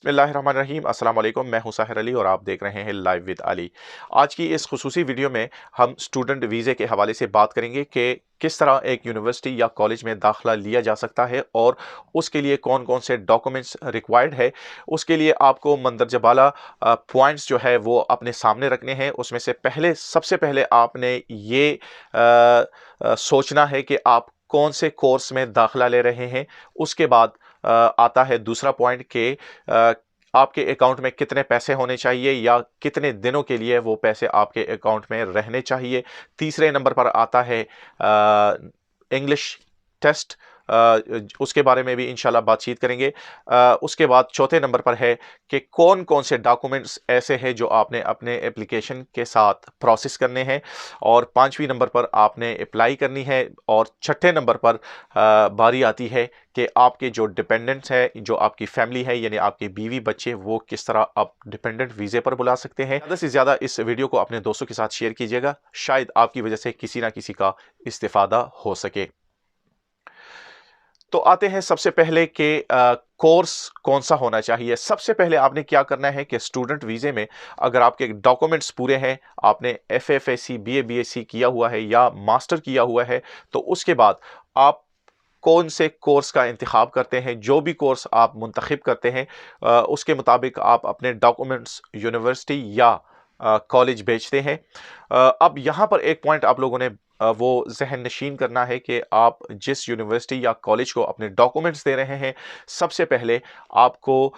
बिस्मिल्लाहिर्रहमानिर्रहीम अस्सलाम वालेकुम। मैं हूं साहिर अली और आप देख रहे हैं लाइव विद अली। आज की इस खुसूसी वीडियो में हम स्टूडेंट वीज़े के हवाले से बात करेंगे कि किस तरह एक यूनिवर्सिटी या कॉलेज में दाखिला लिया जा सकता है और उसके लिए कौन कौन से डॉक्यूमेंट्स रिक्वायर्ड है। उसके लिए आपको मंदरजा बाला पॉइंट्स जो है वो अपने सामने रखने हैं। उसमें से सबसे पहले आपने ये सोचना है कि आप कौन से कोर्स में दाखिला ले रहे हैं। उसके बाद आता है दूसरा पॉइंट कि आपके अकाउंट में कितने पैसे होने चाहिए या कितने दिनों के लिए वो पैसे आपके अकाउंट में रहने चाहिए। तीसरे नंबर पर आता है इंग्लिश टेस्ट, उसके बारे में भी इंशाल्लाह बातचीत करेंगे। उसके बाद चौथे नंबर पर है कि कौन कौन से डॉक्यूमेंट्स ऐसे हैं जो आपने अपने एप्लीकेशन के साथ प्रोसेस करने हैं। और पांचवी नंबर पर आपने अप्लाई करनी है। और छठे नंबर पर बारी आती है कि आपके जो डिपेंडेंट्स हैं, जो आपकी फैमिली है यानी आपके बीवी बच्चे, वो किस तरह आप डिपेंडेंट वीज़े पर बुला सकते हैं। ज़्यादा से ज़्यादा इस वीडियो को अपने दोस्तों के साथ शेयर कीजिएगा, शायद आपकी वजह से किसी ना किसी का इस्तिफादा हो सके। तो आते हैं सबसे पहले कि कोर्स कौन सा होना चाहिए। सबसे पहले आपने क्या करना है कि स्टूडेंट वीज़े में अगर आपके डॉक्यूमेंट्स पूरे हैं, आपने एफएफएससी बीए बीएससी किया हुआ है या मास्टर किया हुआ है, तो उसके बाद आप कौन से कोर्स का इंतखाब करते हैं। जो भी कोर्स आप मुंतखब करते हैं उसके मुताबिक आप अपने डॉक्यूमेंट्स यूनिवर्सिटी या कॉलेज भेजते हैं। अब यहाँ पर एक पॉइंट आप लोगों ने वो जहन नशीन करना है कि आप जिस यूनिवर्सिटी या कॉलेज को अपने डॉक्यूमेंट्स दे रहे हैं, सबसे पहले आपको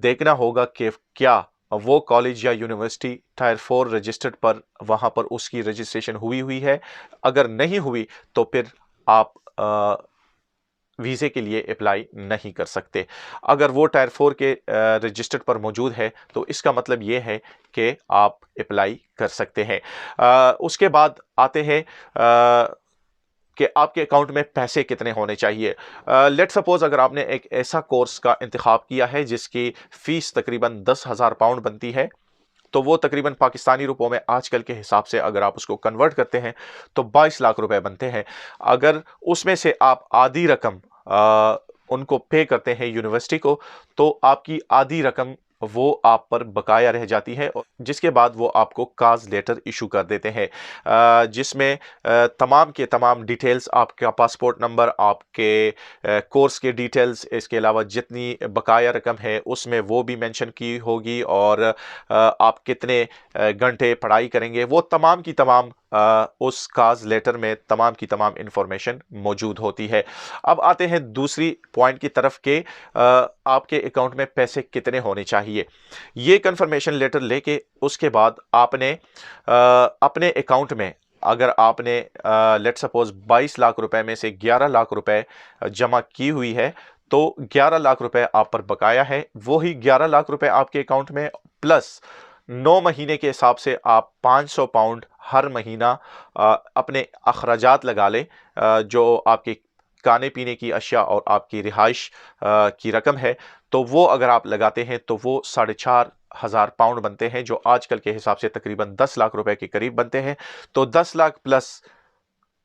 देखना होगा कि क्या वो कॉलेज या यूनिवर्सिटी टायर 4 रजिस्टर्ड पर वहाँ पर उसकी रजिस्ट्रेशन हुई हुई है। अगर नहीं हुई तो फिर आप वीज़े के लिए अप्लाई नहीं कर सकते। अगर वो टायर 4 के रजिस्टर्ड पर मौजूद है तो इसका मतलब ये है कि आप अप्लाई कर सकते हैं। उसके बाद आते हैं कि आपके अकाउंट में पैसे कितने होने चाहिए। लेट सपोज अगर आपने एक ऐसा कोर्स का इंतखाब किया है जिसकी फ़ीस तकरीबन 10,000 पाउंड बनती है, तो वो तकरीबन पाकिस्तानी रुपयों में आजकल के हिसाब से अगर आप उसको कन्वर्ट करते हैं तो 22 लाख रुपए बनते हैं। अगर उसमें से आप आधी रकम उनको पे करते हैं यूनिवर्सिटी को, तो आपकी आधी रकम वो आप पर बकाया रह जाती है, जिसके बाद वो आपको काज लेटर इशू कर देते हैं, जिसमें तमाम के तमाम डिटेल्स, आपका पासपोर्ट नंबर, आपके कोर्स के डिटेल्स, इसके अलावा जितनी बकाया रकम है उसमें वो भी मेंशन की होगी, और आप कितने घंटे पढ़ाई करेंगे, वो तमाम की तमाम उस काज लेटर में तमाम की तमाम इंफॉर्मेशन मौजूद होती है। अब आते हैं दूसरी पॉइंट की तरफ के आपके अकाउंट में पैसे कितने होने चाहिए। ये कंफर्मेशन लेटर लेके उसके बाद आपने अपने अकाउंट में, अगर आपने लेट सपोज 22 लाख रुपए में से 11 लाख रुपए जमा की हुई है, तो 11 लाख रुपए आप पर बकाया है। वो ही 11 लाख रुपए आपके अकाउंट में प्लस 9 महीने के हिसाब से आप 500 पाउंड हर महीना अपने अखराजात लगा लें। जो आपके खाने पीने की अशिया और आपकी रिहाइश की रकम है, तो वो अगर आप लगाते हैं तो वो 4,500 पाउंड बनते हैं, जो आजकल के हिसाब से तकरीबन 10 लाख रुपए के करीब बनते हैं। तो 10 लाख प्लस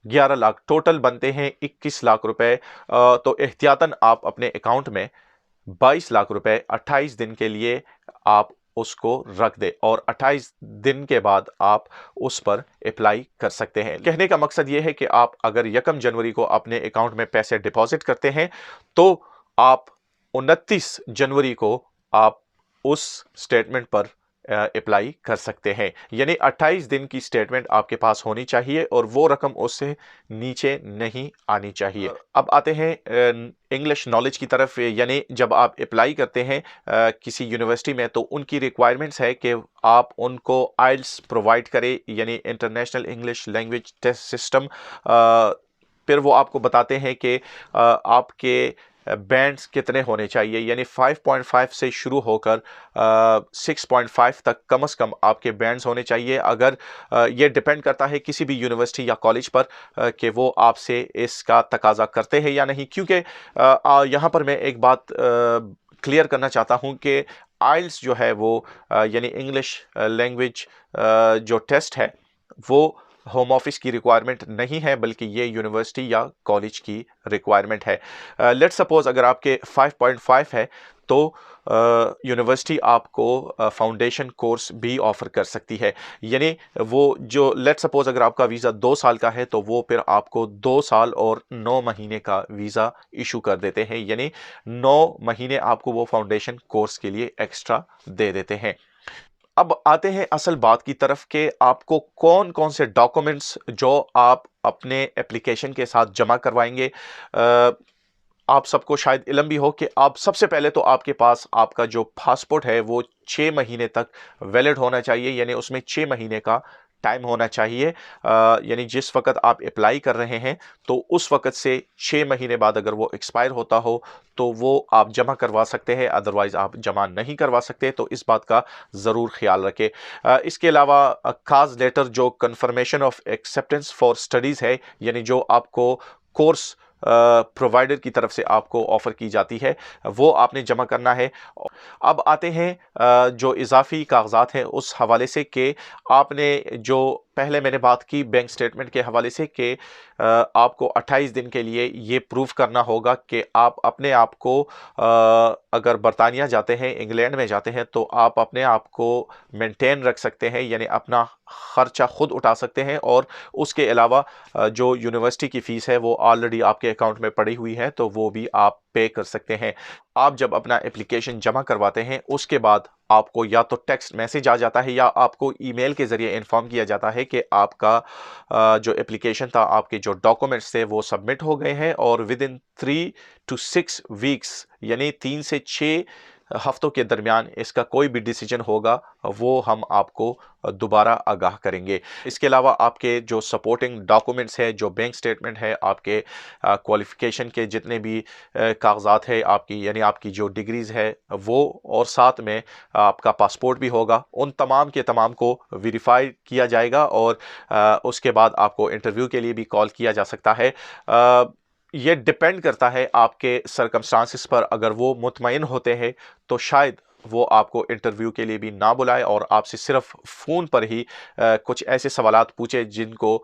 11 लाख टोटल बनते हैं 21 लाख रुपए। तो एहतियातन आप अपने अकाउंट में 22 लाख रुपए 28 दिन के लिए आप उसको रख दे, और 28 दिन के बाद आप उस पर अप्लाई कर सकते हैं। कहने का मकसद यह है कि आप अगर 1 जनवरी को अपने अकाउंट में पैसे डिपॉजिट करते हैं, तो आप 29 जनवरी को आप उस स्टेटमेंट पर अप्लाई कर सकते हैं। यानी 28 दिन की स्टेटमेंट आपके पास होनी चाहिए और वो रकम उससे नीचे नहीं आनी चाहिए। अब आते हैं इंग्लिश नॉलेज की तरफ। यानी जब आप अप्लाई करते हैं किसी यूनिवर्सिटी में, तो उनकी रिक्वायरमेंट्स है कि आप उनको आइल्स प्रोवाइड करें, यानी international English language test system. फिर वो आपको बताते हैं कि आपके बैंड्स कितने होने चाहिए, यानी 5.5 से शुरू होकर 6.5 तक कम से कम आपके बैंड्स होने चाहिए। अगर ये डिपेंड करता है किसी भी यूनिवर्सिटी या कॉलेज पर कि वो आपसे इसका तकाजा करते हैं या नहीं, क्योंकि यहाँ पर मैं एक बात क्लियर करना चाहता हूँ कि आइल्स जो है वो यानी इंग्लिश लैंग्वेज जो टेस्ट है, वो ہوم آفس کی ریکوائرمنٹ نہیں ہے بلکہ یہ یونیورسٹی یا کالج کی ریکوائرمنٹ ہے۔ لیٹ سپوز اگر آپ کے 5.5 ہے تو یونیورسٹی آپ کو فاؤنڈیشن کورس بھی آفر کر سکتی ہے، یعنی وہ جو لیٹ سپوز اگر آپ کا ویزا 2 سال کا ہے تو وہ پھر آپ کو 2 سال اور 9 مہینے کا ویزا ایشو کر دیتے ہیں، یعنی 9 مہینے آپ کو وہ فاؤنڈیشن کورس کے لیے ایکسٹرا دے دیتے ہیں۔ اب آتے ہیں اصل بات کی طرف کہ آپ کو کون کون سے ڈاکومنٹس جو آپ اپنے اپلیکیشن کے ساتھ جمع کروائیں گے۔ آپ سب کو شاید علم بھی ہو کہ آپ سب سے پہلے تو آپ کے پاس آپ کا جو پاسپورٹ ہے وہ 6 مہینے تک ویلڈ ہونا چاہیے، یعنی اس میں 6 مہینے کا ٹائم ہونا چاہیے، یعنی جس وقت آپ اپلائی کر رہے ہیں تو اس وقت سے 6 مہینے بعد اگر وہ ایکسپائر ہوتا ہو تو وہ آپ جمع کروا سکتے ہیں، ادروائز آپ جمع نہیں کروا سکتے، تو اس بات کا ضرور خیال رکھیں۔ اس کے علاوہ کاز لیٹر جو confirmation of acceptance for studies ہے، یعنی جو آپ کو کورس پرووائڈر کی طرف سے آپ کو آفر کی جاتی ہے، وہ آپ نے جمع کرنا ہے۔ اب آتے ہیں جو اضافی کاغذات ہیں اس حوالے سے کہ آپ نے جو پہلے میں نے بات کی بینک سٹیٹمنٹ کے حوالے سے کہ آپ کو 28 دن کے لیے یہ پروف کرنا ہوگا کہ آپ اپنے آپ کو اگر برطانیہ جاتے ہیں، انگلینڈ میں جاتے ہیں تو آپ اپنے آپ کو مینٹین رکھ سکتے ہیں، یعنی اپنا خرچہ خود اٹھا سکتے ہیں، اور اس کے علاوہ جو یونیورسٹی کی فیس ہے وہ آلریڈی آپ کے اکاؤنٹ میں پڑی ہوئی ہے تو وہ بھی آپ پے کر سکتے ہیں۔ آپ جب اپنا اپلیکیشن جمع کرواتے ہیں اس کے بعد آپ کو یا تو ٹیکسٹ میسج آ جاتا ہے یا آپ کو ای میل کے ذریعے انفارم کیا جاتا ہے کہ آپ کا جو اپلیکیشن تھا، آپ کے جو ڈاکومنٹس تھے وہ سبمٹ ہو گئے ہیں، اور ودن 3 to 6 weeks یعنی 3 سے 6 ہفتوں کے درمیان اس کا کوئی بھی ڈیسیجن ہوگا وہ ہم آپ کو دوبارہ آگاہ کریں گے۔ اس کے علاوہ آپ کے جو سپورٹنگ ڈاکومنٹس ہے، جو بینک سٹیٹمنٹ ہے، آپ کے کوالیفیکیشن کے جتنے بھی کاغذات ہے آپ کی، یعنی آپ کی جو ڈگریز ہے وہ، اور ساتھ میں آپ کا پاسپورٹ بھی ہوگا، ان تمام کے تمام کو ویریفائی کیا جائے گا، اور اس کے بعد آپ کو انٹرویو کے لیے بھی کال کیا جا سکتا ہے۔ یہ ڈیپینڈ کرتا ہے آپ کے سرکمسٹانسز پر، اگر وہ مطمئن ہوتے ہیں تو شاید وہ آپ کو انٹرویو کے لیے بھی نہ بلائے اور آپ سے صرف فون پر ہی کچھ ایسے سوالات پوچھے جن کو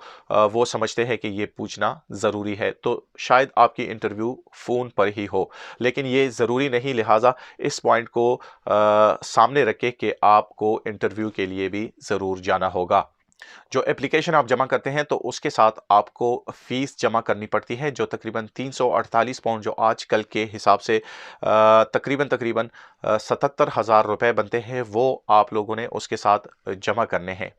وہ سمجھتے ہیں کہ یہ پوچھنا ضروری ہے، تو شاید آپ کی انٹرویو فون پر ہی ہو، لیکن یہ ضروری نہیں، لہٰذا اس پوائنٹ کو سامنے رکھے کہ آپ کو انٹرویو کے لیے بھی ضرور جانا ہوگا۔ جو اپلیکیشن آپ جمع کرتے ہیں تو اس کے ساتھ آپ کو فیس جمع کرنی پڑتی ہے، جو تقریباً 348 پاؤنڈ، جو آج کل کے حساب سے تقریباً 77,000 روپے بنتے ہیں، وہ آپ لوگوں نے اس کے ساتھ جمع کرنے ہیں،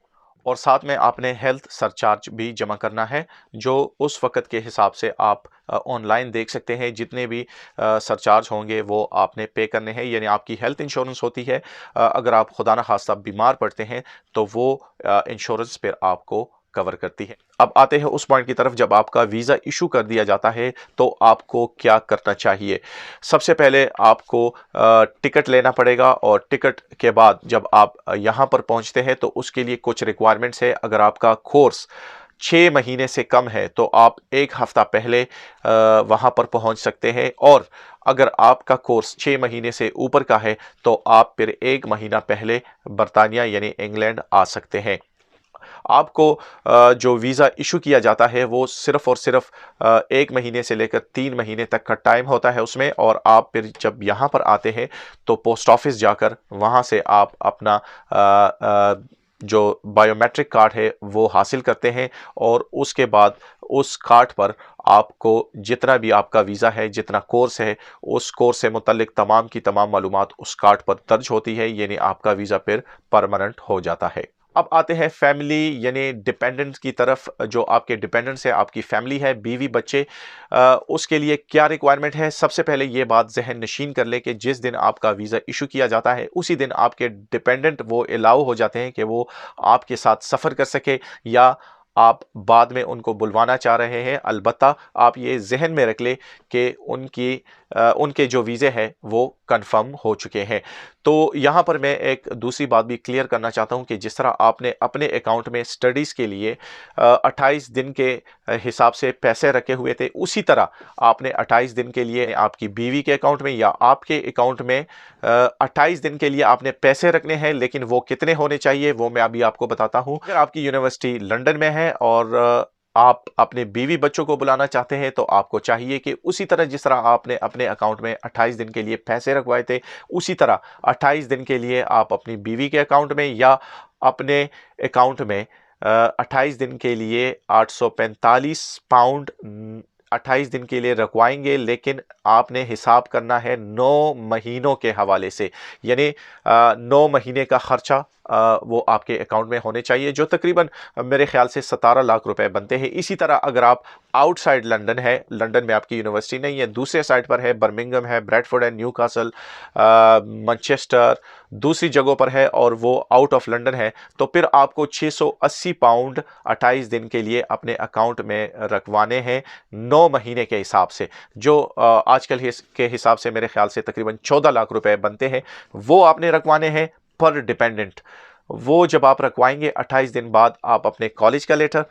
اور ساتھ میں آپ نے ہیلتھ سرچارج بھی جمع کرنا ہے، جو اس وقت کے حساب سے آپ آن لائن دیکھ سکتے ہیں، جتنے بھی سرچارج ہوں گے وہ آپ نے پے کرنے ہیں، یعنی آپ کی ہیلتھ انشورنس ہوتی ہے، اگر آپ خدا نہ خواستہ بیمار پڑتے ہیں تو وہ انشورنس پھر آپ کو کور کرتی ہے۔ اب آتے ہیں اس پوائنٹ کی طرف، جب آپ کا ویزا ایشو کر دیا جاتا ہے تو آپ کو کیا کرنا چاہیے۔ سب سے پہلے آپ کو ٹکٹ لینا پڑے گا، اور ٹکٹ کے بعد جب آپ یہاں پر پہنچتے ہیں تو اس کے لیے کچھ ریکوائرمنٹس ہے۔ اگر آپ کا کورس 6 مہینے سے کم ہے تو آپ 1 ہفتہ پہلے وہاں پر پہنچ سکتے ہیں، اور اگر آپ کا کورس 6 مہینے سے اوپر کا ہے تو آپ پھر 1 مہینہ پہلے برطانیہ یعنی انگلینڈ آ سکتے ہیں۔ آپ کو جو ویزا ایشو کیا جاتا ہے وہ صرف اور صرف 1 مہینے سے لے کر 3 مہینے تک کا ٹائم ہوتا ہے اس میں، اور آپ پھر جب یہاں پر آتے ہیں تو پوسٹ آفس جا کر وہاں سے آپ اپنا جو بائیو میٹرک کارڈ ہے وہ حاصل کرتے ہیں، اور اس کے بعد اس کارڈ پر آپ کو جتنا بھی آپ کا ویزا ہے، جتنا کورس ہے، اس کورس سے متعلق تمام کی تمام معلومات اس کارڈ پر درج ہوتی ہے، یعنی آپ کا ویزا پھر پرماننٹ ہو جاتا ہے۔ اب آتے ہیں فیملی یعنی ڈیپینڈنٹ کی طرف، جو آپ کے ڈیپینڈنٹس ہے، آپ کی فیملی ہے، بیوی بچے، اس کے لیے کیا ریکوائرمنٹ ہے۔ سب سے پہلے یہ بات ذہن نشین کر لے کہ جس دن آپ کا ویزا ایشو کیا جاتا ہے اسی دن آپ کے ڈیپینڈنٹ وہ الاؤ ہو جاتے ہیں کہ وہ آپ کے ساتھ سفر کر سکے، یا آپ بعد میں ان کو بلوانا چاہ رہے ہیں، البتہ آپ یہ ذہن میں رکھ لیں کہ ان کے جو ویزے ہیں وہ کنفرم ہو چکے ہیں۔ تو یہاں پر میں ایک دوسری بات بھی کلیئر کرنا چاہتا ہوں کہ جس طرح آپ نے اپنے اکاؤنٹ میں سٹڈیز کے لیے 28 دن کے حساب سے پیسے رکھے ہوئے تھے، اسی طرح آپ نے 28 دن کے لیے آپ کی بیوی کے اکاؤنٹ میں یا آپ کے اکاؤنٹ میں 28 दिन के लिए आपने पैसे रखने हैं, लेकिन वो कितने होने चाहिए वो मैं अभी आपको बताता हूँ। अगर आपकी यूनिवर्सिटी लंदन में है और आप अपने बीवी बच्चों को बुलाना चाहते हैं, तो आपको चाहिए कि उसी तरह जिस तरह आपने अपने अकाउंट में 28 दिन के लिए पैसे रखवाए थे, उसी तरह 28 दिन के लिए आप अपनी बीवी के अकाउंट में या अपने अकाउंट में 28 दिन के लिए 845 पाउंड 28 दिन के लिए रखवाएंगे। लेकिन आपने हिसाब करना है 9 महीनों के हवाले से, यानी 9 महीने का खर्चा वो आपके अकाउंट में होने चाहिए, जो तकरीबन मेरे ख्याल से 17 लाख रुपए बनते हैं। इसी तरह अगर आप आउटसाइड लंदन है, लंदन में आपकी यूनिवर्सिटी नहीं है, दूसरे साइड पर है, बर्मिंघम है, ब्रैडफोर्ड है, न्यूकासल, मैनचेस्टर, दूसरी जगहों पर है और वो आउट ऑफ लंदन है, तो फिर आपको 680 पाउंड 28 दिन के लिए अपने अकाउंट में रखवाने हैं 9 महीने के हिसाब से, जो आजकल के हिसाब से मेरे ख्याल से तकरीबन 14 लाख रुपए बनते हैं। वो आपने रखवाने हैं पर डिपेंडेंट। वो जब आप रखवाएंगे 28 दिन बाद, आप अपने कॉलेज का लेटर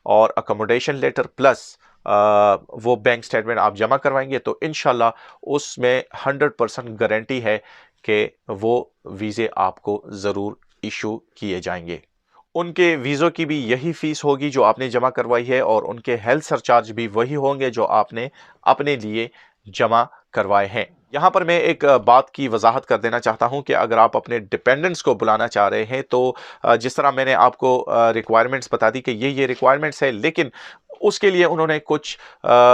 और अकोमोडेशन लेटर प्लस वो बैंक स्टेटमेंट आप जमा करवाएंगे, तो इंशाल्लाह उसमें 100% गारंटी है कि वो वीज़े आपको ज़रूर इशू किए जाएंगे। उनके वीज़ों की भी यही फ़ीस होगी जो आपने जमा करवाई है, और उनके हेल्थ सरचार्ज भी वही होंगे जो आपने अपने लिए जमा करवाए हैं। यहाँ पर मैं एक बात की वजाहत कर देना चाहता हूँ कि अगर आप अपने डिपेंडेंट्स को बुलाना चाह रहे हैं, तो जिस तरह मैंने आपको रिक्वायरमेंट्स बता दी कि ये रिक्वायरमेंट्स है, लेकिन उसके लिए उन्होंने कुछ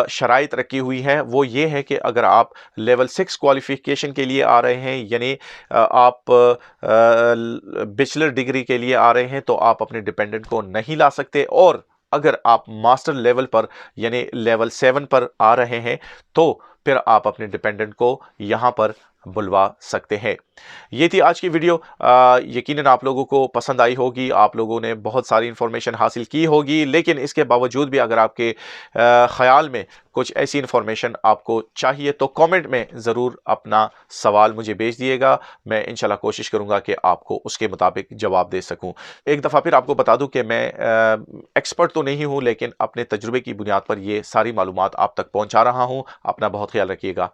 शराइत रखी हुई है। वो ये है कि अगर आप लेवल 6 क्वालिफिकेशन के लिए आ रहे हैं, यानी आप बैचलर डिग्री के लिए आ रहे हैं, तो आप अपने डिपेंडेंट को नहीं ला सकते। और अगर आप मास्टर लेवल पर यानी लेवल 7 पर आ रहे हैं, तो फिर आप अपने डिपेंडेंट को यहाँ पर बुलवा सकते हैं। ये थी आज की वीडियो। यकीनन आप लोगों को पसंद आई होगी, आप लोगों ने बहुत सारी इन्फॉर्मेशन हासिल की होगी, लेकिन इसके बावजूद भी अगर आपके ख्याल में कुछ ऐसी इन्फॉर्मेशन आपको चाहिए, तो कमेंट में ज़रूर अपना सवाल मुझे भेज दिएगा। मैं इंशाल्लाह कोशिश करूँगा कि आपको उसके मुताबिक जवाब दे सकूँ। एक दफ़ा फिर आपको बता दूँ कि मैं एक्सपर्ट तो नहीं हूँ, लेकिन अपने तजुर्बे की बुनियाद पर ये सारी मालूमात आप तक पहुँचा रहा हूँ। अपना बहुत ख्याल रखिएगा।